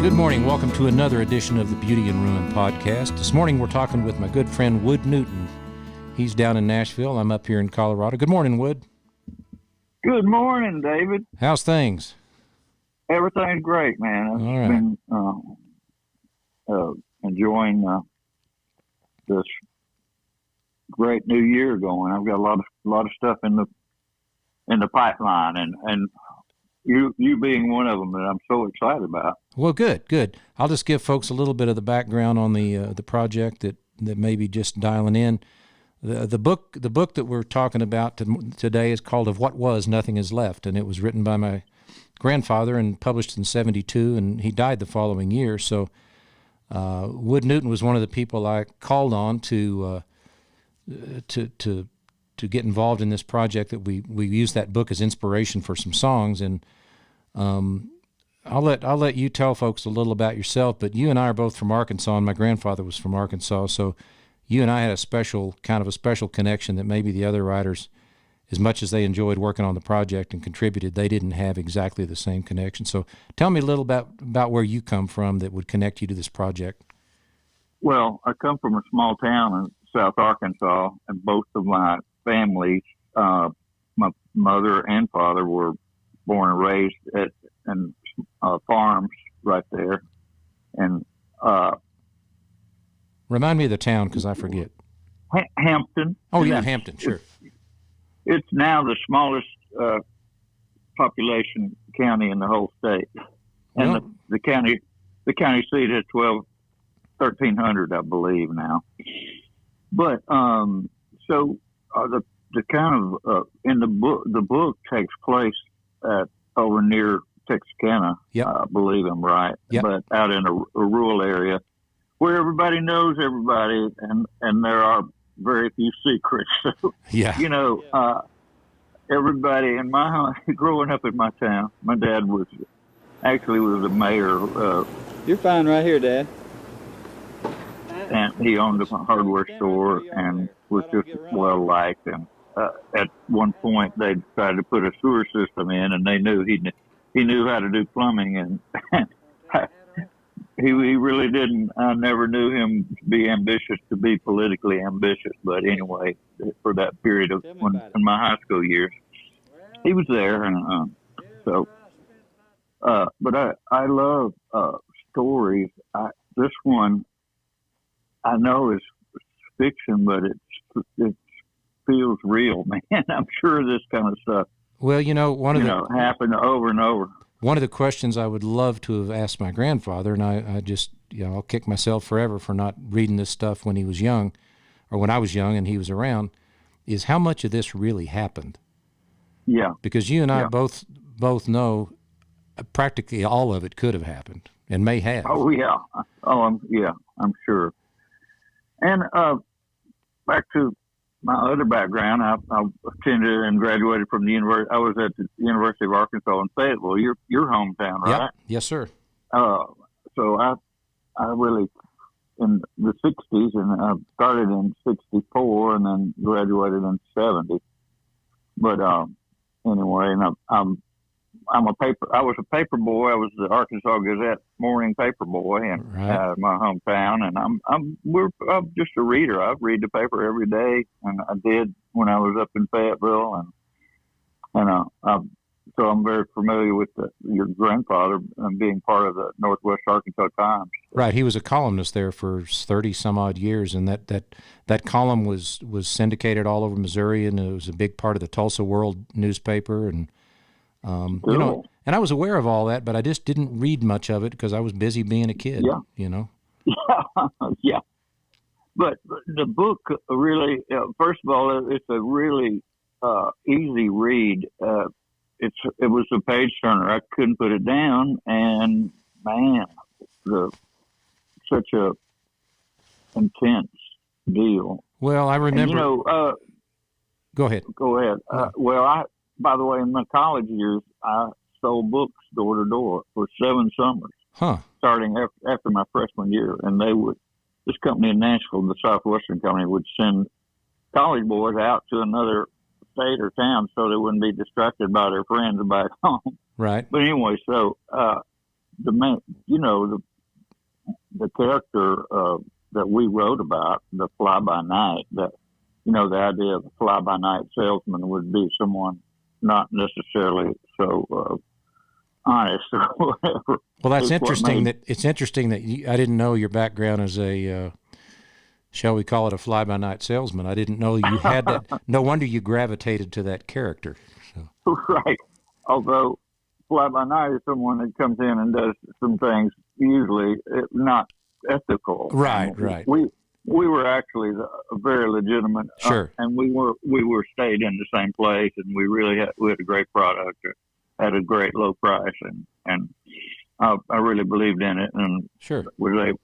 Good morning. Welcome to another edition of the Beauty and Ruin podcast. This morning we're talking with my good friend Wood Newton. He's down in Nashville. I'm up here in Colorado. Good morning, Wood. Good morning, David. How's things? Everything's great, man. I've All right. been enjoying this great new year going. I've got a lot of stuff in the pipeline, and you being one of them that I'm so excited about. Well, good. I'll just give folks a little bit of the background on the project that may be just dialing in. The book that we're talking about today is called "Of What Was, Nothing Is Left," and it was written by my grandfather and published in '72, and he died the following year. So Wood Newton was one of the people I called on to get involved in this project. That we used that book as inspiration for some songs, and I'll let you tell folks a little about yourself. But you and I are both from Arkansas, and my grandfather was from Arkansas, so you and I had a special connection that maybe the other writers, as much as they enjoyed working on the project and contributed, they didn't have exactly the same connection. So tell me a little about where you come from that would connect you to this project. Well, I come from a small town in South Arkansas, and both of my families, my mother and father, were born and raised in farms right there. And remind me of the town, because I forget. Hampton. Oh, yeah, Hampton, sure. It's now the smallest population county in the whole state, and Well, the county seat is 1,300, I believe now. But so the kind of in the book takes place over near Texarkana. Yep. I believe I'm right. Yep. But out in a rural area where everybody knows everybody, and there are very few secrets. So, yeah. Everybody in growing up in my town, my dad was a mayor. You're fine right here, Dad. And he owned a hardware store and was just well liked. And at one point, they decided to put a sewer system in, and they knew he knew how to do plumbing, and he really didn't. I never knew him to be ambitious, to be politically ambitious. But anyway, for that period of in my high school years, he was there, and But I love stories. This one I know is fiction, but it feels real, man. I'm sure this kind of stuff. Well, happened over and over. One of the questions I would love to have asked my grandfather, and I just, I'll kick myself forever for not reading this stuff when he was young, or when I was young and he was around, is how much of this really happened? Yeah. Because you and I both know practically all of it could have happened and may have. Oh, yeah. I'm sure. And back to my other background, I attended and graduated from the university. I was at the University of Arkansas in Fayetteville, your hometown, right? Yep. Yes, sir. So I really, in the 60s, and I started in 64 and then graduated in 70. But anyway, and I was a paper boy. I was the Arkansas Gazette morning paper boy in my hometown, and I'm just a reader. I read the paper every day, and I did when I was up in Fayetteville, and so I'm very familiar with your grandfather and being part of the Northwest Arkansas Times. Right, he was a columnist there for 30 some odd years, and that column was syndicated all over Missouri, and it was a big part of the Tulsa World newspaper, and. Cool. And I was aware of all that, but I just didn't read much of it because I was busy being a kid. Yeah. Yeah. But the book really, first of all, it's a really easy read. It was a page turner. I couldn't put it down, and man, such a intense deal. Well, I remember. And, go ahead. Go ahead. By the way, in my college years, I sold books door to door for 7 summers, starting after my freshman year. And this company in Nashville, the Southwestern Company, would send college boys out to another state or town so they wouldn't be distracted by their friends back home. Right. But anyway, so the man, the character that we wrote about, the fly by night, that the idea of a fly by night salesman would be someone not necessarily so honest or whatever. Well, that's interesting. It's interesting that I didn't know your background as a shall we call it a fly by night salesman. I didn't know you had that. No wonder you gravitated to that character. So. Right. Although fly by night is someone that comes in and does some things usually not ethical. Right. Right. We were actually a very legitimate, sure, and we were stayed in the same place, and we had a great product at a great low price, and I really believed in it, and sure was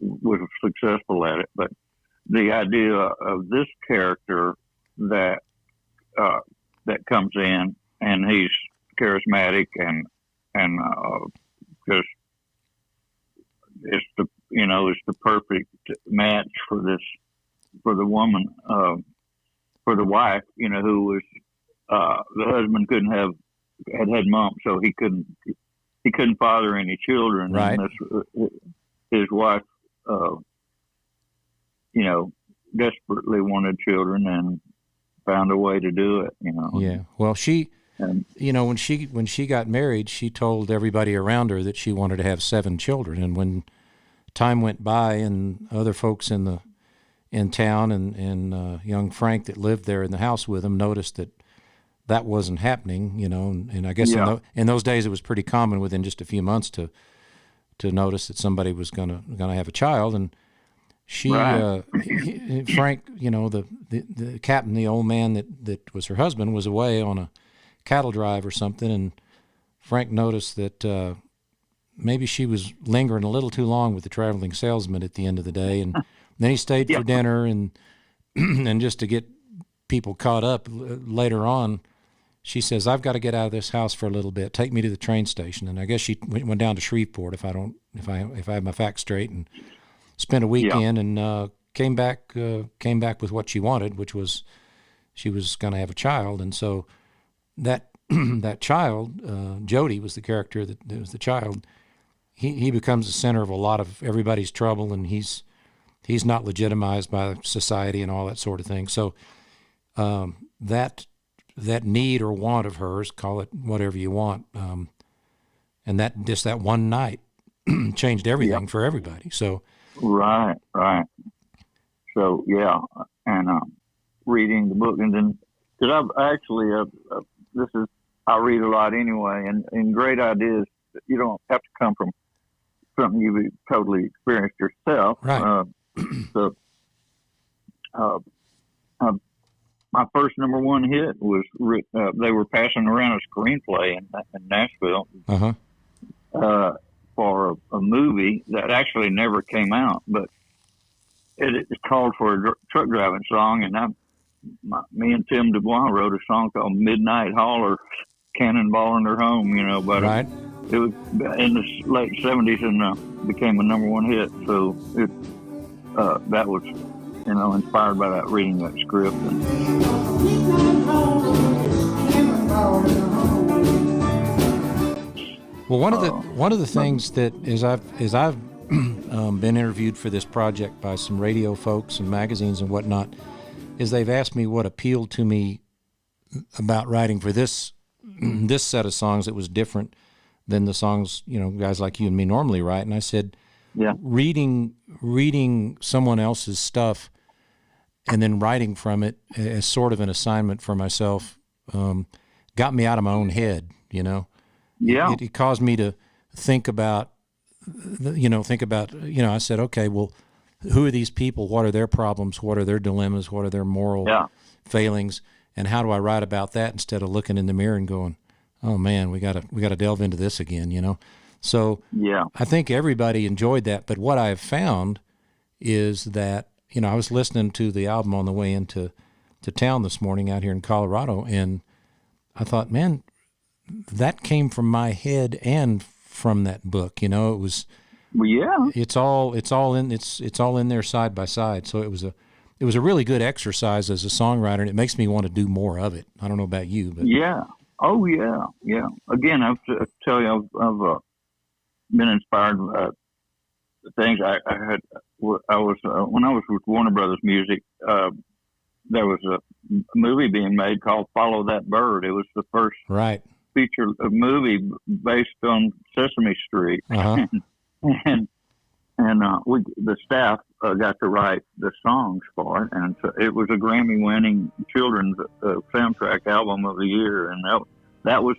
successful at it. But the idea of this character that comes in, and he's charismatic and just it's the perfect match for the woman, for the wife, who was the husband had mumps, so he couldn't father any children. Right. And his wife, desperately wanted children and found a way to do it. Yeah. Well, when she got married, she told everybody around her that she wanted to have 7 children, and when time went by and other folks in town and young Frank that lived there in the house with him noticed that wasn't happening, and I guess in those days it was pretty common within just a few months to notice that somebody was gonna have a child, and she right. Frank, the captain, the old man that was her husband, was away on a cattle drive or something, and Frank noticed that maybe she was lingering a little too long with the traveling salesman at the end of the day, and then he stayed for dinner, and and just to get people caught up later on, she says, "I've got to get out of this house for a little bit. Take me to the train station." And I guess she went down to Shreveport, if I have my facts straight, and spent a weekend and came back with what she wanted, which was she was going to have a child, and so that that child, Jody was the character that was the child. He becomes the center of a lot of everybody's trouble, and he's not legitimized by society and all that sort of thing. So that need or want of hers, call it whatever you want, and that one night changed everything for everybody. So right. So and reading the book, and then because I've actually I read a lot anyway, and great ideas. You don't have to come from something you've totally experienced yourself. Right. My first number 1 hit was they were passing around a screenplay in Nashville for a movie that actually never came out, but it called for a truck driving song, and me and Tim Dubois wrote a song called "Midnight Hauler," cannonballing her home. But right. It was in the late 70s and became a number 1 hit. So that was, inspired by that, reading that script. Well, one of the things that as I've been interviewed for this project by some radio folks and magazines and whatnot, is they've asked me what appealed to me about writing for this set of songs that was different than the songs, guys like you and me normally write. And I said, reading someone else's stuff and then writing from it as sort of an assignment for myself got me out of my own head, Yeah. It caused me to think about, I said, okay, well, who are these people? What are their problems? What are their dilemmas? What are their moral failings? And how do I write about that instead of looking in the mirror and going, oh man, we gotta delve into this again, So I think everybody enjoyed that. But what I have found is that, I was listening to the album on the way into town this morning out here in Colorado, and I thought, man, that came from my head and from that book. It was it's all in there side by side. So it was a really good exercise as a songwriter, and it makes me want to do more of it. I don't know about you, but Again, I tell you, been inspired by things. I was when I was with Warner Brothers Music. There was a movie being made called Follow That Bird. It was the first Right. feature movie based on Sesame Street, Uh-huh. and the staff got to write the songs for it, and so it was a Grammy-winning children's soundtrack album of the year, and that was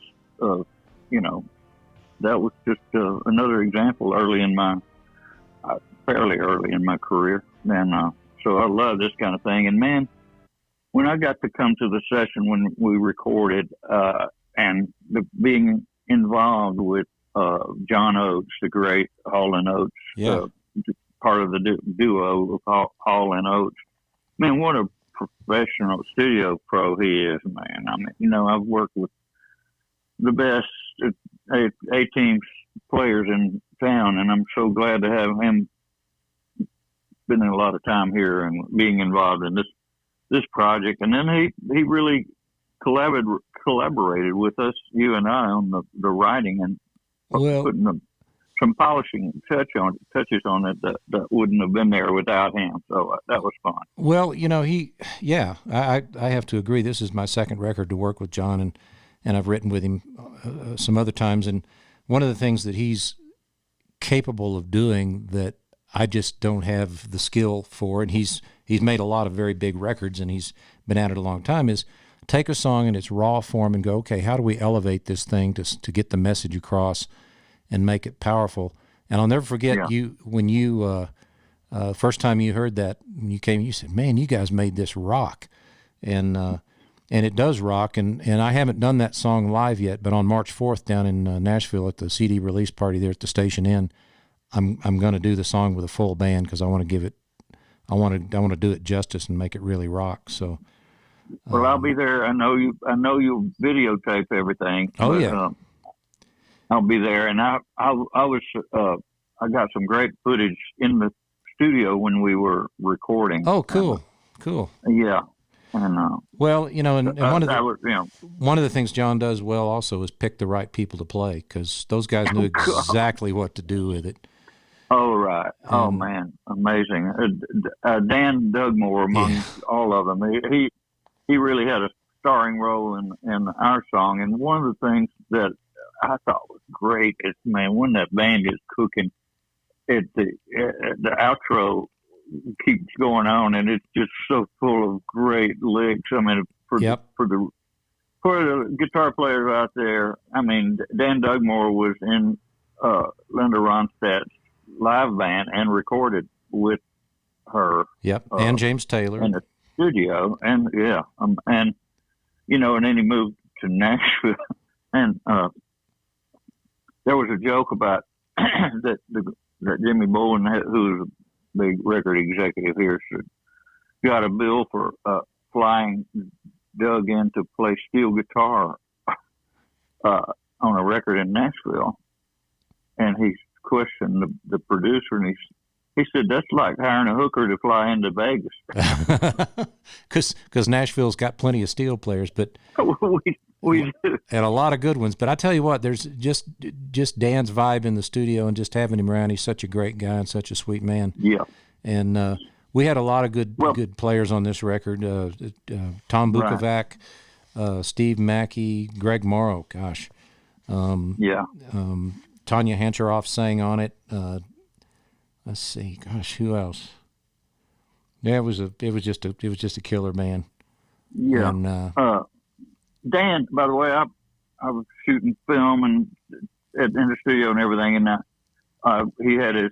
that was just another example fairly early in my career, and so I love this kind of thing. And man, when I got to come to the session when we recorded, and being involved with John Oates, the great Hall and Oates, Yeah. part of the duo of Hall and Oates. Man, what a professional studio pro he is, man. I mean, I've worked with the best A-team players in town, and I'm so glad to have him spending a lot of time here and being involved in this project. And then he really collaborated with us, you and I, on the writing and putting some polishing touches on it that wouldn't have been there without him. So that was fun. Well, I have to agree. This is my second record to work with John, and I've written with him some other times. And one of the things that he's capable of doing that I just don't have the skill for, and he's made a lot of very big records, and he's been at it a long time, is take a song in its raw form and go, okay, how do we elevate this thing to get the message across and make it powerful? And I'll never forget when you first time you heard that, when you came, you said, man, you guys made this rock. And it does rock. And I haven't done that song live yet, but on March 4th down in Nashville at the CD release party there at the Station Inn, I'm going to do the song with a full band because I want to give it, I want to do it justice and make it really rock. So, well, I'll be there. I know you videotape everything. Oh, yeah. I'll be there, and I got some great footage in the studio when we were recording. Oh, cool. Yeah. And well, and one of the things John does well also is pick the right people to play, because those guys knew exactly what to do with it. Oh, right. Oh, man. Amazing. Dan Dugmore among all of them. He really had a starring role in our song. And one of the things that I thought was great is, man, when that band is cooking, the outro keeps going on, and it's just so full of great licks. I mean, for the guitar players out there, I mean, Dan Dugmore was in Linda Ronstadt's live band and recorded with her. Yep, and James Taylor in the studio, and and then he moved to Nashville, and there was a joke about that Jimmy Bowen, who's a big record executive here, got a bill for flying Doug in to play steel guitar on a record in Nashville, and he questioned the producer, and he said, that's like hiring a hooker to fly into Vegas. Because Nashville's got plenty of steel players, but we do. And a lot of good ones. But I tell you what, there's just Dan's vibe in the studio, and just having him around. He's such a great guy and such a sweet man. Yeah. And we had a lot of good players on this record. Tom Bukovac, Steve Mackey, Greg Morrow. Gosh. Tanya Hancheroff sang on it. Let's see. Gosh, who else? Yeah, it was just a killer band. Yeah. And, Dan, by the way, I was shooting film and in the studio and everything, and he had his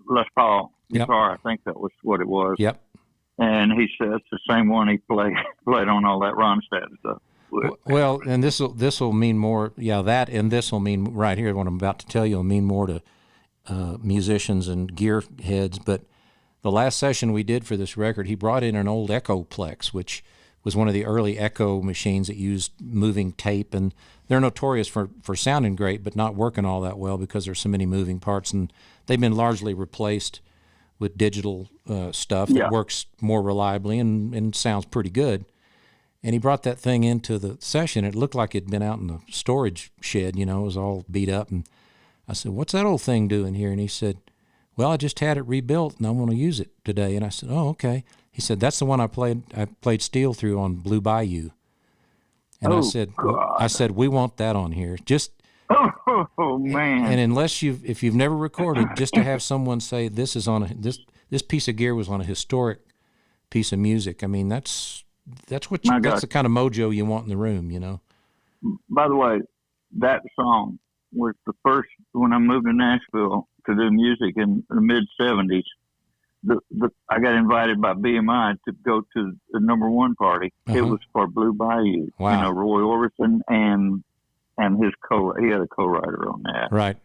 Les Paul guitar. I think that was what it was. Yep. And he said it's the same one he played on all that Ronstadt stuff. Well, and this will mean more. Yeah, that and this will mean right here. What I'm about to tell you will mean more to musicians and gear heads. But the last session we did for this record, he brought in an old Echoplex, which was one of the early Echo machines that used moving tape, and they're notorious for sounding great, but not working all that well because there's so many moving parts, and they've been largely replaced with digital stuff that works more reliably and sounds pretty good. And he brought that thing into the session. It looked like it'd been out in the storage shed, it was all beat up. And I said, "What's that old thing doing here?" And he said, "Well, I just had it rebuilt, and I want to use it today." And I said, "Oh, okay." He said, "That's the one I played steel through on Blue Bayou." And Oh, I God. said, "We want that on here." Oh, man. And if you've never recorded, just to have someone say this is on this piece of gear was on a historic piece of music. I mean, that's that's the kind of mojo you want in the room, you know. By the way, that song was the first when I moved to Nashville to do music in the mid '70s. I got invited by BMI to go to the #1 party. It was for Blue Bayou. Wow. You know, Roy Orbison and he had a co-writer on that. Right.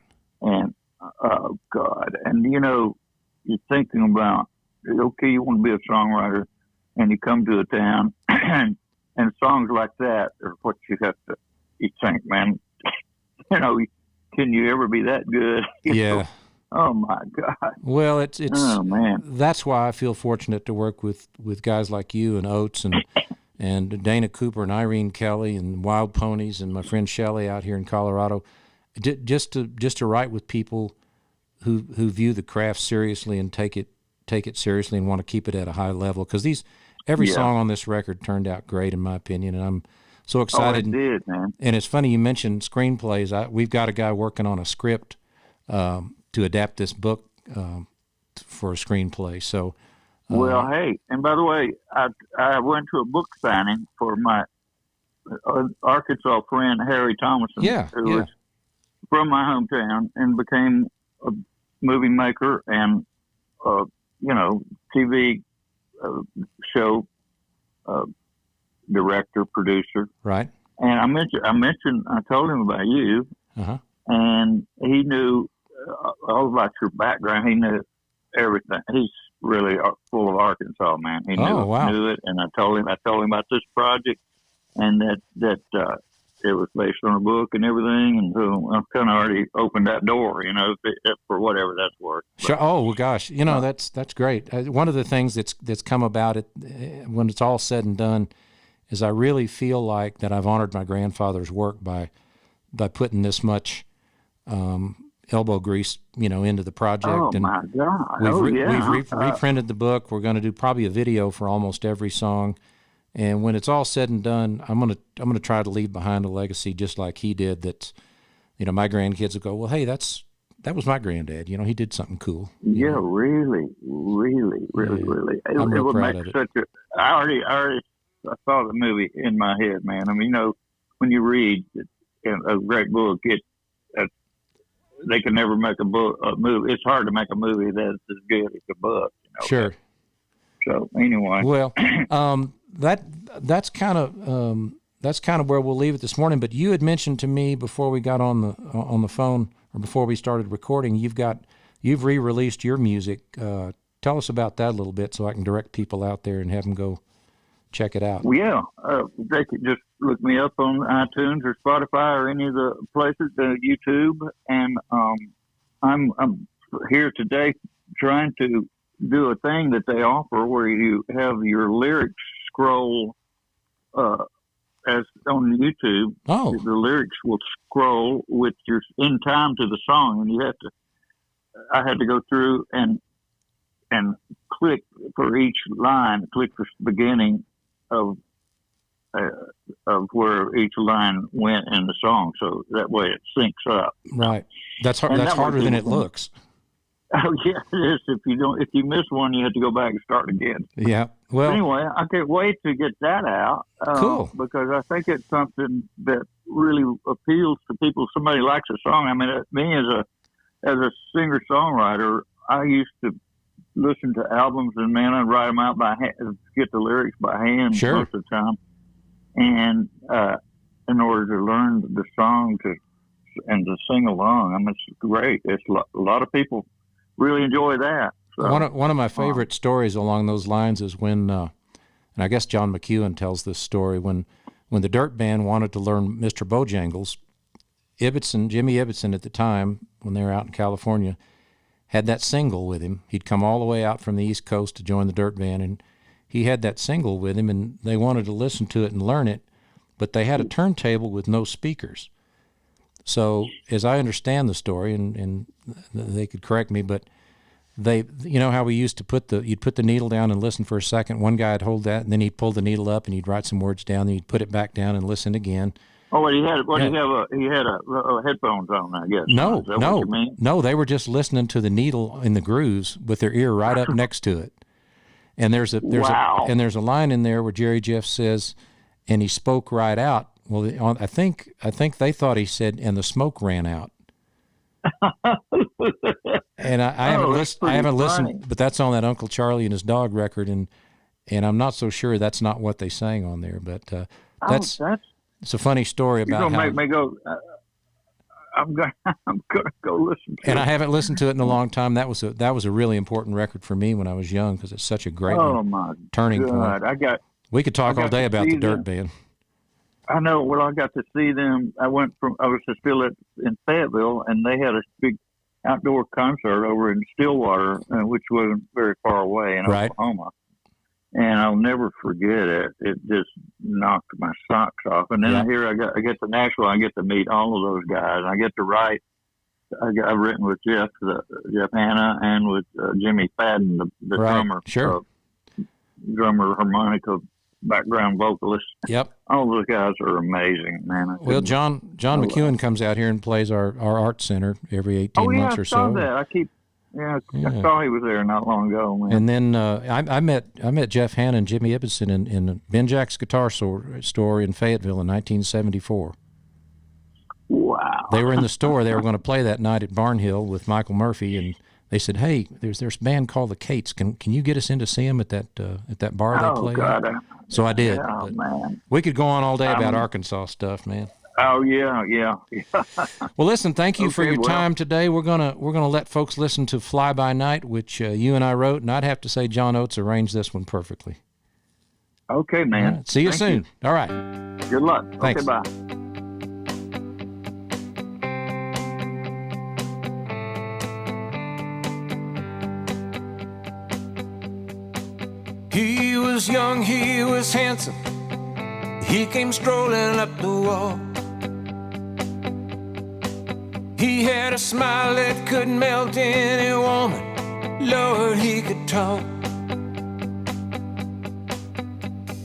And oh God, and you know, you're thinking about, okay, you want to be a songwriter, and you come to a town, and songs like that are what you think, man, you know, can you ever be that good? Yeah. Oh my God. Well, it's oh man. That's why I feel fortunate to work with guys like you and Oates and Dana Cooper and Irene Kelly and Wild Ponies and my friend Shelley out here in Colorado, just to write with people who view the craft seriously and take it seriously and want to keep it at a high level. Because every song on this record turned out great in my opinion, and I'm so excited. Oh, it did, man. And it's funny you mentioned screenplays. We've got a guy working on a script to adapt this book for a screenplay. So. Well, hey, and by the way, I went to a book signing for my Arkansas friend Harry Thomason, who was from my hometown and became a movie maker and TV show director, producer. Right. And I told him about you, and he knew all about your background. He knew everything. He's really full of Arkansas, man. He knew it, and I told him about this project, and that it was based on a book and everything, and so I've kind of already opened that door, you know, for whatever that's worth. Sure. Oh well, gosh, you know that's great. One of the things that's come about it when it's all said and done is I really feel like that I've honored my grandfather's work by putting this much elbow grease, you know, into the project. Oh, and my God. We've reprinted the book. We're going to do probably a video for almost every song. And when it's all said and done, I'm going to try to leave behind a legacy just like he did. That, you know, my grandkids will go, well, hey, that was my granddad. You know, he did something cool. Yeah, know? really. I'm real proud of it. I saw the movie in my head, man. I mean, you know, when you read a great book, they can never make a movie. It's hard to make a movie that's as good as a book. You know? Sure. So anyway, well, that's kind of where we'll leave it this morning. But you had mentioned to me before we got on the phone or before we started recording, you've re-released your music. Tell us about that a little bit so I can direct people out there and have them go check it out. Well, yeah, they could just look me up on iTunes or Spotify or any of the places, YouTube, and I'm here today trying to do a thing that they offer where you have your lyrics scroll as on YouTube. Oh, the lyrics will scroll with your in time to the song, and I had to go through and click for each line, click the beginning of where each line went in the song, so that way it syncs up. Right. That's harder than it looks. Oh yeah, it is. If you miss one, you have to go back and start again. Yeah. Well, anyway, I can't wait to get that out. Cool. Because I think it's something that really appeals to people. Somebody likes a song. I mean, me as a singer songwriter, I used to listen to albums and man, I'd write them out by hand, get the lyrics by hand most of the time, and in order to learn the song and to sing along. I mean, it's great. It's a lot of people really enjoy that. So, one of my favorite stories along those lines is when, and I guess John McEwen tells this story, when the Dirt Band wanted to learn Mr. Bojangles, Jimmy Ibbotson at the time, when they were out in California, had that single with him. He'd come all the way out from the East Coast to join the Dirt Band, and he had that single with him, and they wanted to listen to it and learn it, but they had a turntable with no speakers. So as I understand the story, and they could correct me, but you know how we used to you'd put the needle down and listen for a second. One guy'd hold that, and then he'd pull the needle up and he'd write some words down. Then he'd put it back down and listen again. Oh, he had headphones on, I guess. No, Is that what you mean? no, they were just listening to the needle in the grooves with their ear right up next to it. And there's a line in there where Jerry Jeff says, and he spoke right out. Well, I think they thought he said, and the smoke ran out. And I haven't listened, but that's on that Uncle Charlie and his dog record, and I'm not so sure that's not what they sang on there. But it's a funny story about you're gonna how. Make me go. I'm gonna go listen to it. And I haven't listened to it in a long time. That was a really important record for me when I was young because it's such a great turning point. We could talk all day about the Dirt Band. I know. Well, I got to see them. I was still in Fayetteville, and they had a big outdoor concert over in Stillwater, which wasn't very far away in Oklahoma. And I'll never forget it. It just knocked my socks off. And then here I get to Nashville. I get to meet all of those guys. I get to write. I've written with Jeff Hanna and with Jimmy Fadden, the drummer. Sure. Drummer, harmonica, background vocalist. Yep. All those guys are amazing, man. Well, John McEwen comes out here and plays our art center every 18 months or so. I saw that. I saw he was there not long ago, man. And then I met Jeff Hanna and Jimmy Ibbotson in Ben Jack's guitar store in Fayetteville in 1974. Wow! They were in the store. They were going to play that night at Barnhill with Michael Murphy, and they said, "Hey, there's a band called the Cates. Can you get us in to see them at that bar they play?" God! So I did. Oh man! We could go on all day about Arkansas stuff, man. Oh yeah. Well, listen, thank you for your time today. We're gonna let folks listen to "Fly By Night," which you and I wrote, and I'd have to say John Oates arranged this one perfectly. Okay, man. Right. See you soon. All right. Good luck. Thanks. Okay, bye. He was young, he was handsome. He came strolling up the wall. He had a smile that could melt any woman. Lord, he could talk.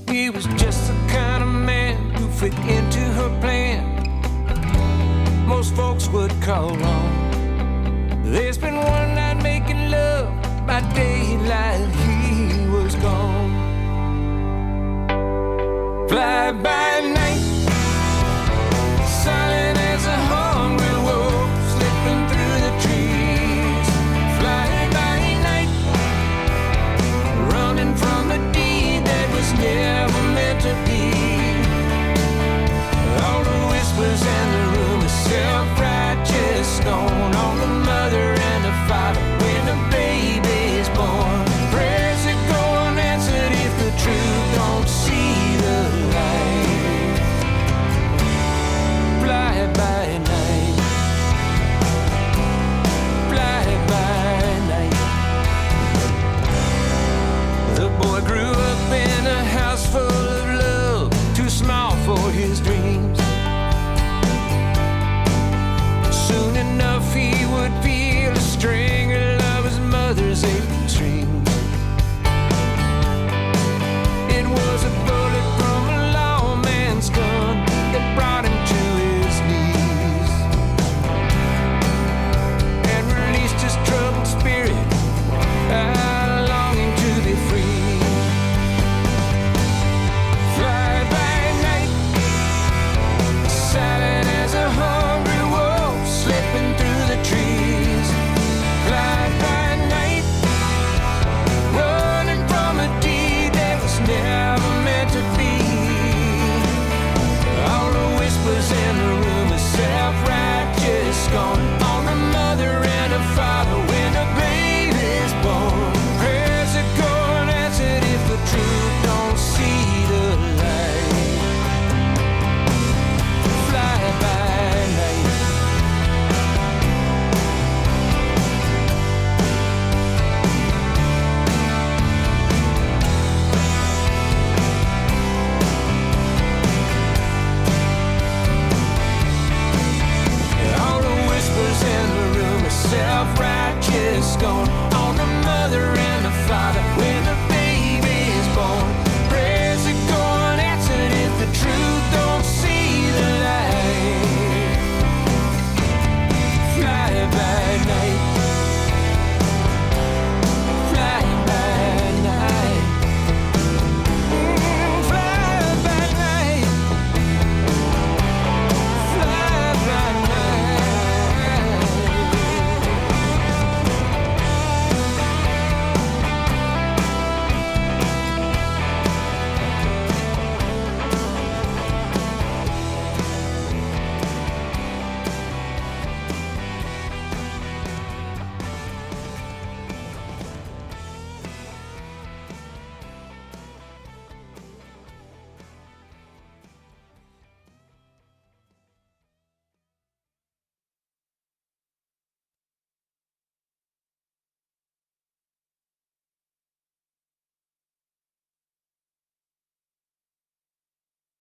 He was just the kind of man who fit into her plan. Most folks would call wrong. They spent one night making love. By daylight, he was gone. Fly by night, silent as a hungry wolf, slipping through the trees. Fly by night, running from a deed that was never meant to be. All the whispers and the rumors, self-righteous, gone on the mother and the father when the baby's born. Prayers that go unanswered if the truth don't see the light. Fly by night, fly by night. The boy grew up in a house full of love, too small for his dreams. Soon enough he would feel a string of love his mother's aching strings. It was a bullet from a lawman's gun that brought him to his knees and released his troubled spirit, longing to be free. Fly by night, silent as a hungry wolf, slipping through the trees. Fly by night, running from a deed that was never meant to be. All the whispers and the rumors, self-righteous, gone